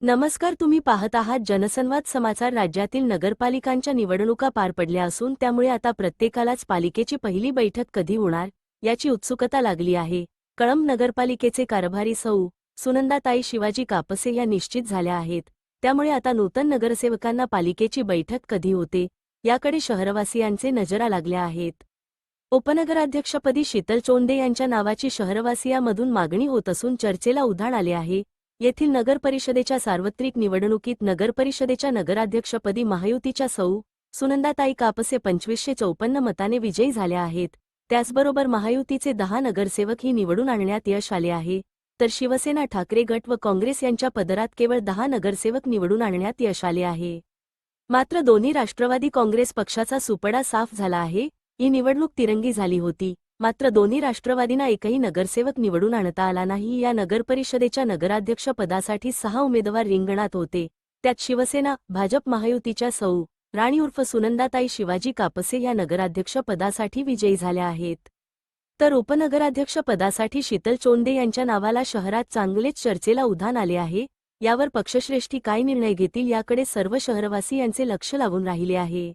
नमस्कार, तुम्ही पाहत आहात जनसंवाद समाचार। राज्यातील नगरपालिकांच्या निवडणुका पार पडल्या असून त्यामुळे आता प्रत्येकालाच पालिकेची पहिली बैठक कधी होणार याची उत्सुकता लागली आहे। कळंब नगरपालिकेचे कारभारी सौ सुनंदाताई शिवाजी कापसे या निश्चित झाल्या आहेत। त्यामुळे आता नूतन नगरसेवकांना पालिकेची बैठक कधी होते याकडे शहरवासियांचे नजरा लागल्या आहेत। उपनगराध्यक्षपदी शीतल चोंडे यांच्या नावाची शहरवासियांमधून मागणी होत असून चर्चेला उधाण आले आहे। येथील नगरपरिषदेच्या सार्वत्रिक निवडणुकीत नगरपरिषदेच्या नगराध्यक्षपदी महायुतीच्या सौ सुनंदाताई कापसे 2554 मताने विजयी झाल्या आहेत। त्याचबरोबर महायुतीचे 10 नगरसेवक ही निवडून आणण्यात यश आले आहे, तर शिवसेना, ठाकरे गट व काँग्रेस यांच्या पदरात केवळ 10 नगरसेवक निवडून आणण्यात यश आले आहे। मात्र दोन्ही राष्ट्रवादी काँग्रेस पक्षाचा सुपडा साफ झाला आहे। ही निवडणूक तिरंगी झाली होती, मात्र दोन्ही राष्ट्रवादींना एकही नगरसेवक निवडून आणता आला नाही। या नगरपरिषदेच्या नगराध्यक्ष पदासाठी 6 उमेदवार रिंगणात होते, त्यात शिवसेना, भाजप, महायुतीच्या सौ राणी उर्फ सुनंदाताई शिवाजी कापसे या नगराध्यक्ष पदासाठी विजयी झाल्या आहेत। तर उपनगराध्यक्ष पदासाठी शीतल चोंडे यांच्या नावाला शहरात चांगलेच चर्चेला उधाण आले आहे। यावर पक्षश्रेष्ठी काय निर्णय घेतील याकडे सर्व शहरवासी यांचे लक्ष लागून राहिले आहे।